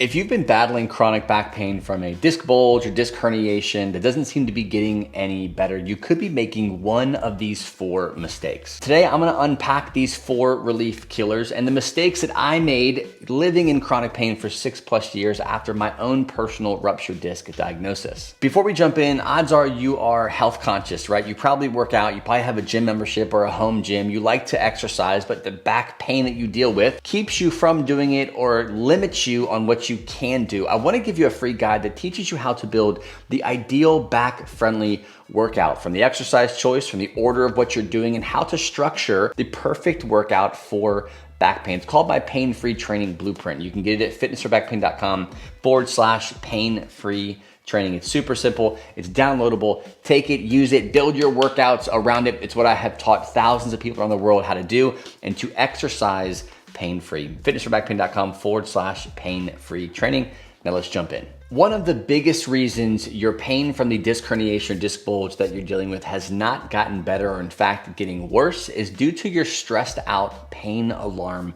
If you've been battling chronic back pain from a disc bulge or disc herniation that doesn't seem to be getting any better, you could be making one of these 4 mistakes. Today, I'm gonna unpack these 4 relief killers and the mistakes that I made living in chronic pain for 6+ years after my own personal ruptured disc diagnosis. Before we jump in, odds are you are health conscious, right? You probably work out, you probably have a gym membership or a home gym, you like to exercise, but the back pain that you deal with keeps you from doing it or limits you on what you can do. I want to give you a free guide that teaches you how to build the ideal back-friendly workout, from the exercise choice, from the order of what you're doing, and how to structure the perfect workout for back pain. It's called my pain-free training blueprint. You can get it at fitnessforbackpain.com/pain-free training. It's super simple. It's downloadable. Take it, use it, build your workouts around it. It's what I have taught thousands of people around the world how to do and to exercise pain-free. fitnessforbackpain.com/pain-free training. Now let's jump in. One of the biggest reasons your pain from the disc herniation or disc bulge that you're dealing with has not gotten better, or in fact getting worse, is due to your stressed out pain alarm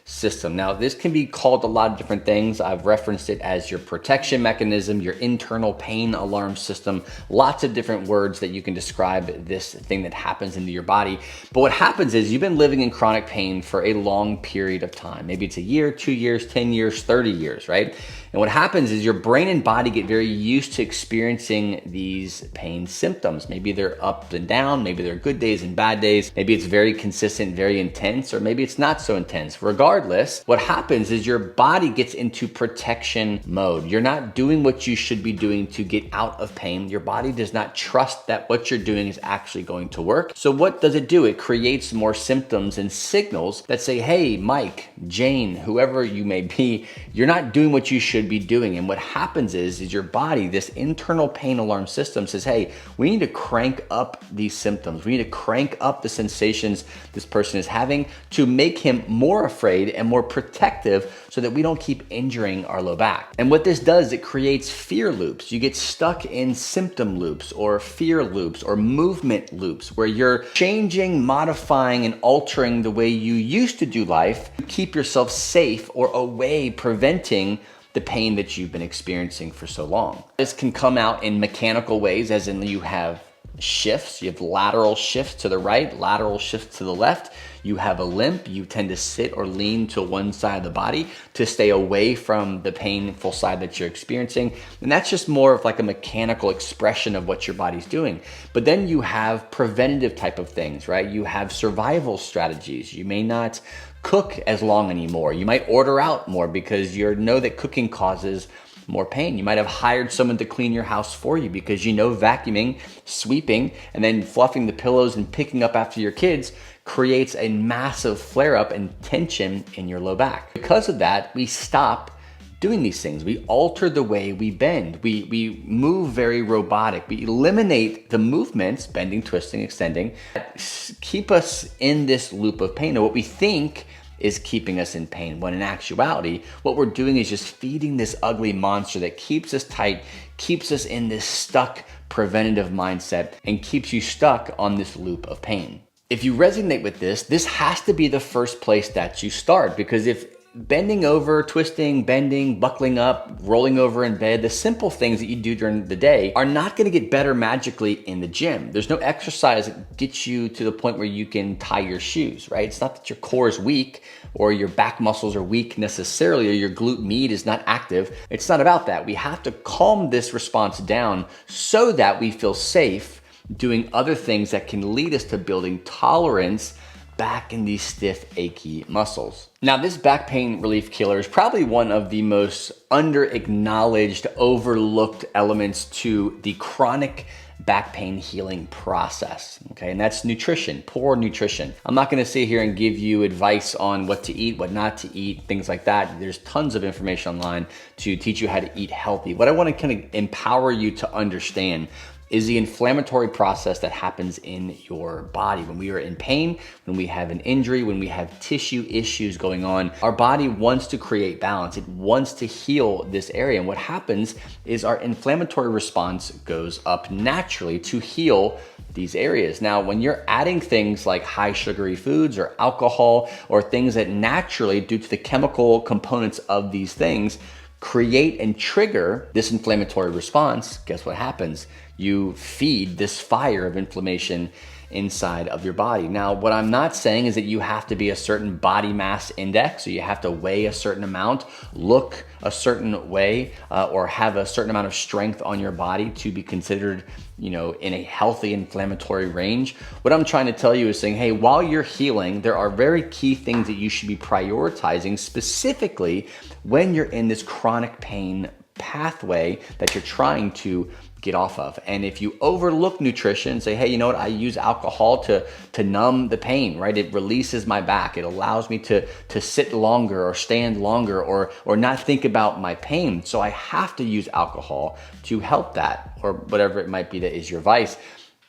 system. Now, this can be called a lot of different things. I've referenced it as your protection mechanism, your internal pain alarm system, lots of different words that you can describe this thing that happens into your body. But what happens is you've been living in chronic pain for a long period of time. Maybe it's a year, 2 years, 10 years, 30 years, right? And what happens is your brain and body get very used to experiencing these pain symptoms. Maybe they're up and down, maybe they're good days and bad days, maybe it's very consistent, very intense, or maybe it's not so intense. Regardless, what happens is your body gets into protection mode. You're not doing what you should be doing to get out of pain. Your body does not trust that what you're doing is actually going to work. So what does it do? It creates more symptoms and signals that say, hey, Mike, Jane, whoever you may be, you're not doing what you should be doing. And what happens is your body, this internal pain alarm system, says, hey, we need to crank up these symptoms. We need to crank up the sensations this person is having to make him more afraid and more protective so that we don't keep injuring our low back. And what this does, it creates fear loops. You get stuck in symptom loops or fear loops or movement loops where you're changing, modifying, and altering the way you used to do life to keep yourself safe or away, preventing the pain that you've been experiencing for so long. This can come out in mechanical ways, as in you have shifts. You have lateral shifts to the right, lateral shifts to the left. You have a limp. You tend to sit or lean to one side of the body to stay away from the painful side that you're experiencing. And that's just more of like a mechanical expression of what your body's doing. But then you have preventative type of things, right? You have survival strategies. You may not cook as long anymore. You might order out more because you know that cooking causes more pain. You might have hired someone to clean your house for you because you know vacuuming, sweeping, and then fluffing the pillows and picking up after your kids creates a massive flare-up and tension in your low back. Because of that, we stop doing these things. We alter the way we bend. We move very robotic. We eliminate the movements, bending, twisting, extending, that keep us in this loop of pain. And what we think is keeping us in pain, when in actuality, what we're doing is just feeding this ugly monster that keeps us tight, keeps us in this stuck preventative mindset, and keeps you stuck on this loop of pain. If you resonate with this has to be the first place that you start, because if bending over, twisting, bending, buckling up, rolling over in bed, the simple things that you do during the day are not going to get better magically in the gym. There's no exercise that gets you to the point where you can tie your shoes, right? It's not that your core is weak or your back muscles are weak necessarily, or your glute med is not active. It's not about that. We have to calm this response down so that we feel safe doing other things that can lead us to building tolerance back in these stiff, achy muscles. Now, this back pain relief killer is probably one of the most under-acknowledged, overlooked elements to the chronic back pain healing process, okay? And that's nutrition, poor nutrition. I'm not gonna sit here and give you advice on what to eat, what not to eat, things like that. There's tons of information online to teach you how to eat healthy. What I wanna kind of empower you to understand is the inflammatory process that happens in your body. When we are in pain, when we have an injury, when we have tissue issues going on, our body wants to create balance. It wants to heal this area. And what happens is our inflammatory response goes up naturally to heal these areas. Now, when you're adding things like high sugary foods or alcohol or things that naturally, due to the chemical components of these things, create and trigger this inflammatory response, guess what happens? You feed this fire of inflammation inside of your body. Now, what I'm not saying is that you have to be a certain body mass index, or you have to weigh a certain amount, look a certain way, or have a certain amount of strength on your body to be considered, in a healthy inflammatory range. What I'm trying to tell you is saying, hey, while you're healing, there are very key things that you should be prioritizing, specifically when you're in this chronic pain pathway that you're trying to get off of. And if you overlook nutrition and say, hey, you know what, I use alcohol to numb the pain, right? It releases my back. It allows me to sit longer or stand longer or not think about my pain. So I have to use alcohol to help that, or whatever it might be that is your vice.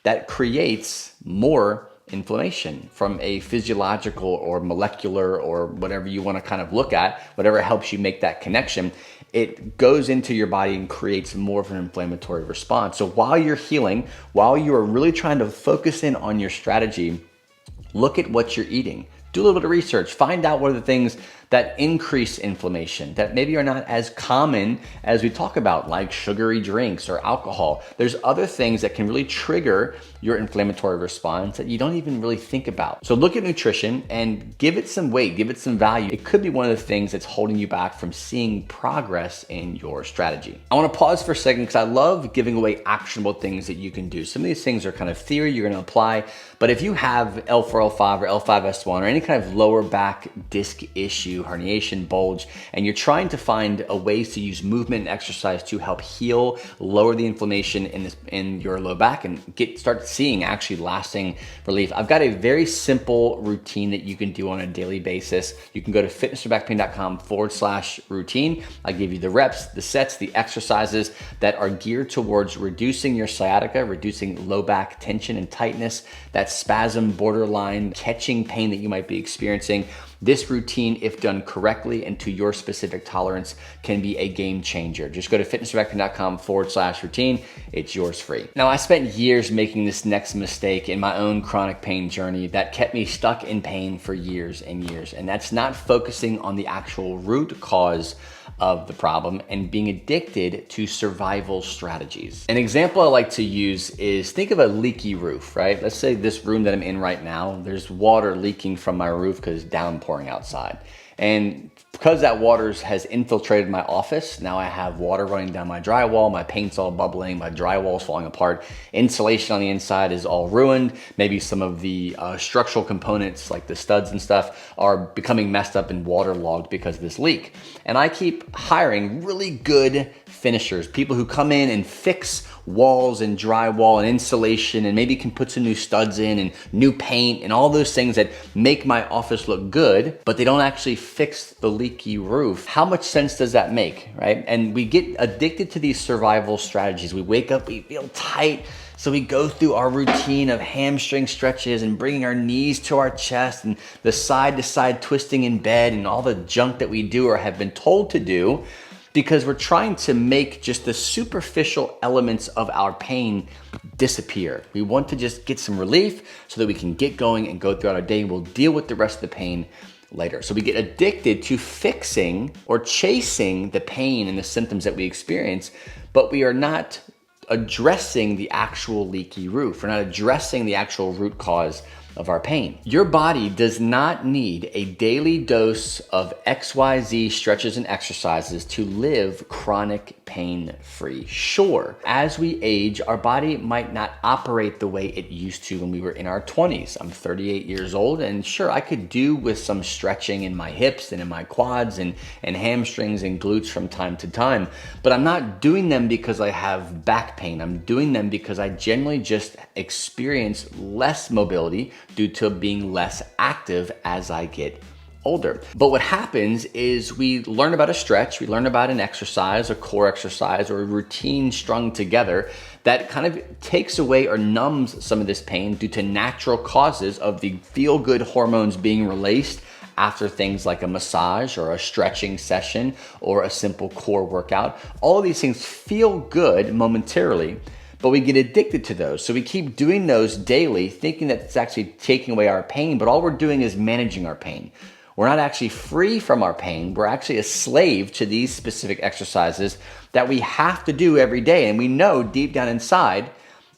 That creates more inflammation from a physiological or molecular or whatever you want to kind of look at, whatever helps you make that connection. It goes into your body and creates more of an inflammatory response. So while you're healing, while you are really trying to focus in on your strategy, look at what you're eating. Do a little bit of research. Find out what are the things that increase inflammation that maybe are not as common as we talk about, like sugary drinks or alcohol. There's other things that can really trigger your inflammatory response that you don't even really think about. So look at nutrition and give it some weight, give it some value. It could be one of the things that's holding you back from seeing progress in your strategy. I want to pause for a second because I love giving away actionable things that you can do. Some of these things are kind of theory you're going to apply, but if you have L4, L5, or L5S1 or any kind of lower back disc issue, herniation, bulge, and you're trying to find a ways to use movement and exercise to help heal, lower the inflammation in your low back, and start seeing actually lasting relief. I've got a very simple routine that you can do on a daily basis. You can go to fitnessforbackpain.com/routine. I give you the reps, the sets, the exercises that are geared towards reducing your sciatica, reducing low back tension and tightness, that spasm, borderline catching pain that you might be experiencing. This routine, if done correctly and to your specific tolerance, can be a game changer. Just go to fitnessforbackpain.com/routine. It's yours free. Now, I spent years making this next mistake in my own chronic pain journey that kept me stuck in pain for years and years. And that's not focusing on the actual root cause of the problem and being addicted to survival strategies. An example I like to use is, think of a leaky roof, right? Let's say this room that I'm in right now, there's water leaking from my roof because it's downpouring outside. And because that water has infiltrated my office, now I have water running down my drywall, my paint's all bubbling, my drywall's falling apart, insulation on the inside is all ruined, maybe some of the structural components like the studs and stuff are becoming messed up and waterlogged because of this leak. And I keep hiring really good finishers, people who come in and fix walls and drywall and insulation and maybe can put some new studs in and new paint and all those things that make my office look good, but they don't actually fix the leaky roof. How much sense does that make, right? And we get addicted to these survival strategies. We wake up, we feel tight, so we go through our routine of hamstring stretches and bringing our knees to our chest and the side to side twisting in bed and all the junk that we do or have been told to do, because we're trying to make just the superficial elements of our pain disappear. We want to just get some relief so that we can get going and go throughout our day, and we'll deal with the rest of the pain later. So we get addicted to fixing or chasing the pain and the symptoms that we experience, but we are not addressing the actual leaky roof. We're not addressing the actual root cause of our pain. Your body does not need a daily dose of XYZ stretches and exercises to live chronic pain-free. Sure, as we age, our body might not operate the way it used to when we were in our 20s. I'm 38 years old, and sure, I could do with some stretching in my hips and in my quads and hamstrings and glutes from time to time, but I'm not doing them because I have back pain. I'm doing them because I generally just experience less mobility due to being less active as I get older. But what happens is we learn about a stretch, we learn about an exercise, a core exercise, or a routine strung together that kind of takes away or numbs some of this pain due to natural causes of the feel-good hormones being released after things like a massage or a stretching session or a simple core workout. All of these things feel good momentarily, but we get addicted to those. So we keep doing those daily, thinking that it's actually taking away our pain, but all we're doing is managing our pain. We're not actually free from our pain. We're actually a slave to these specific exercises that we have to do every day. And we know deep down inside,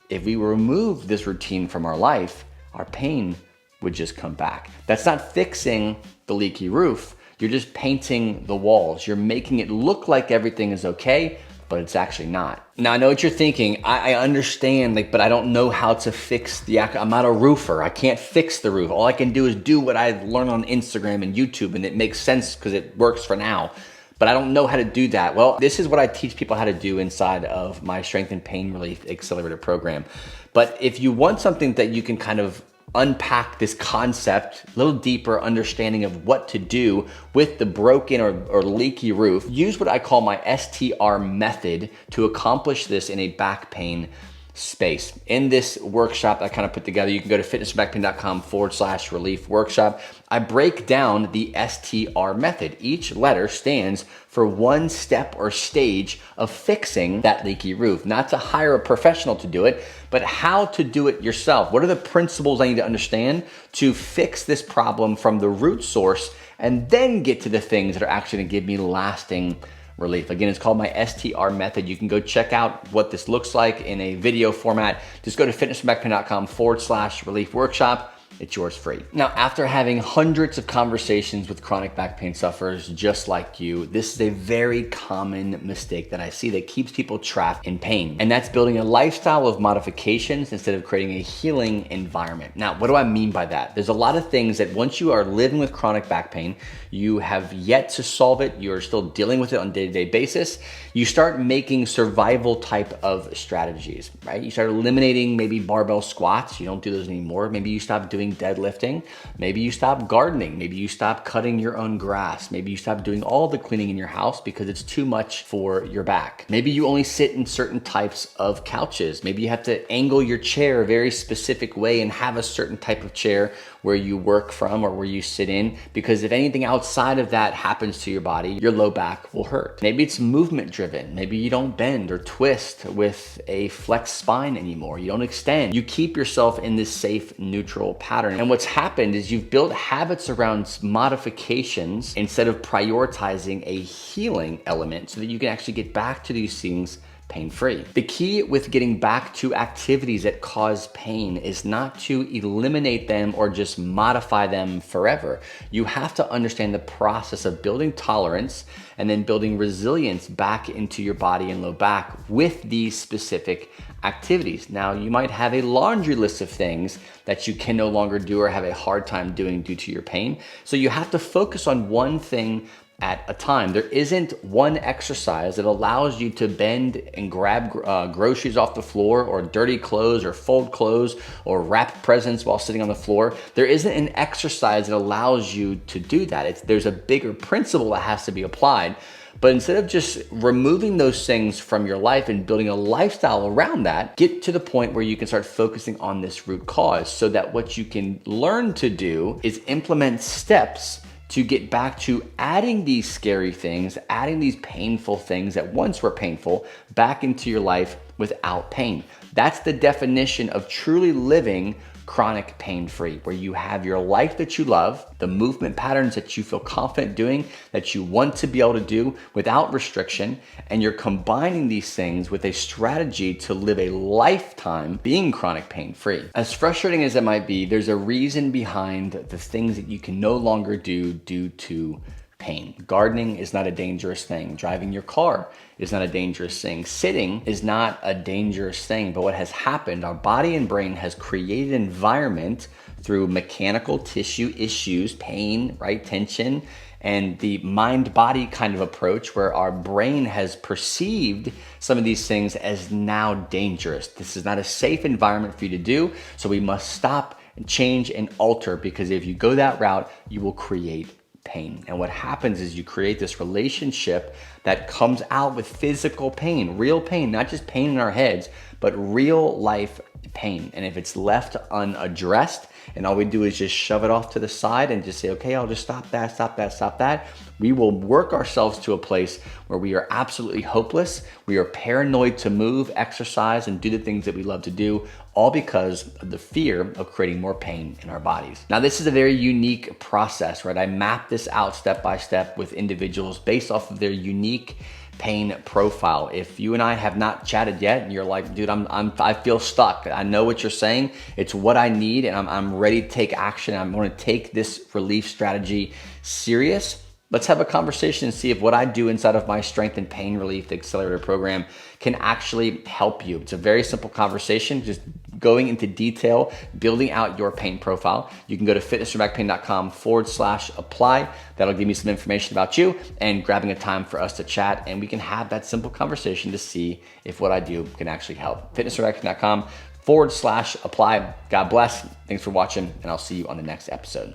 if we remove this routine from our life, our pain would just come back. That's not fixing the leaky roof. You're just painting the walls. You're making it look like everything is okay, but it's actually not. Now, I know what you're thinking. I understand, but I don't know how to fix I'm not a roofer. I can't fix the roof. All I can do is do what I learned on Instagram and YouTube, and it makes sense because it works for now. But I don't know how to do that. Well, this is what I teach people how to do inside of my Strength and Pain Relief Accelerator program. But if you want something that you can kind of unpack this concept, a little deeper understanding of what to do with the broken or leaky roof, use what I call my STR method to accomplish this in a back pain space. In this workshop I kind of put together, you can go to fitnessbackpain.com/relief workshop. I break down the STR method. Each letter stands for one step or stage of fixing that leaky roof. Not to hire a professional to do it, but how to do it yourself. What are the principles I need to understand to fix this problem from the root source, and then get to the things that are actually going to give me lasting relief. Again, it's called my STR method. You can go check out what this looks like in a video format. Just go to fitnessbackpain.com/relief workshop. It's yours free. Now, after having hundreds of conversations with chronic back pain sufferers just like you, this is a very common mistake that I see that keeps people trapped in pain. And that's building a lifestyle of modifications instead of creating a healing environment. Now, what do I mean by that? There's a lot of things that once you are living with chronic back pain, you have yet to solve it, you're still dealing with it on a day-to-day basis, you start making survival type of strategies, right? You start eliminating maybe barbell squats, you don't do those anymore. Maybe you stop doing deadlifting. Maybe you stop gardening. Maybe you stop cutting your own grass. Maybe you stop doing all the cleaning in your house because it's too much for your back. Maybe you only sit in certain types of couches. Maybe you have to angle your chair a very specific way and have a certain type of chair where you work from or where you sit in, because if anything outside of that happens to your body, your low back will hurt. Maybe it's movement driven. Maybe you don't bend or twist with a flexed spine anymore. You don't extend. You keep yourself in this safe, neutral pattern. And what's happened is you've built habits around modifications instead of prioritizing a healing element so that you can actually get back to these things pain-free. The key with getting back to activities that cause pain is not to eliminate them or just modify them forever. You have to understand the process of building tolerance and then building resilience back into your body and low back with these specific activities. Now, you might have a laundry list of things that you can no longer do or have a hard time doing due to your pain. So you have to focus on one thing at a time. There isn't one exercise that allows you to bend and grab groceries off the floor, or dirty clothes, or fold clothes, or wrap presents while sitting on the floor. There isn't an exercise that allows you to do that. There's a bigger principle that has to be applied. But instead of just removing those things from your life and building a lifestyle around that, get to the point where you can start focusing on this root cause, so that what you can learn to do is implement steps to get back to adding these scary things, adding these painful things that once were painful back into your life without pain. That's the definition of truly living chronic pain-free, where you have your life that you love, the movement patterns that you feel confident doing, that you want to be able to do without restriction, and you're combining these things with a strategy to live a lifetime being chronic pain-free. As frustrating as it might be, there's a reason behind the things that you can no longer do due to pain. Gardening is not a dangerous thing. Driving your car is not a dangerous thing. Sitting is not a dangerous thing. But what has happened, our body and brain has created an environment through mechanical tissue issues, pain, right, tension, and the mind-body kind of approach, where our brain has perceived some of these things as now dangerous. This is not a safe environment for you to do, so we must stop and change and alter, because if you go that route, you will create pain. And what happens is you create this relationship that comes out with physical pain, real pain, not just pain in our heads, but real life pain. And if it's left unaddressed, and all we do is just shove it off to the side and just say, okay, I'll just stop that, stop that, stop that. We will work ourselves to a place where we are absolutely hopeless. We are paranoid to move, exercise, and do the things that we love to do, all because of the fear of creating more pain in our bodies. Now, this is a very unique process, right? I map this out step by step with individuals based off of their unique pain profile. If you and I have not chatted yet and you're like, dude, I feel stuck. I know what you're saying. It's what I need, and I'm ready to take action. I'm going to take this relief strategy serious. Let's have a conversation and see if what I do inside of my Strength and Pain Relief Accelerator program can actually help you. It's a very simple conversation, just going into detail, building out your pain profile. You can go to fitnessfrombackpain.com/apply. That'll give me some information about you and grabbing a time for us to chat, and we can have that simple conversation to see if what I do can actually help. fitnessfrombackpain.com/apply. God bless. Thanks for watching, and I'll see you on the next episode.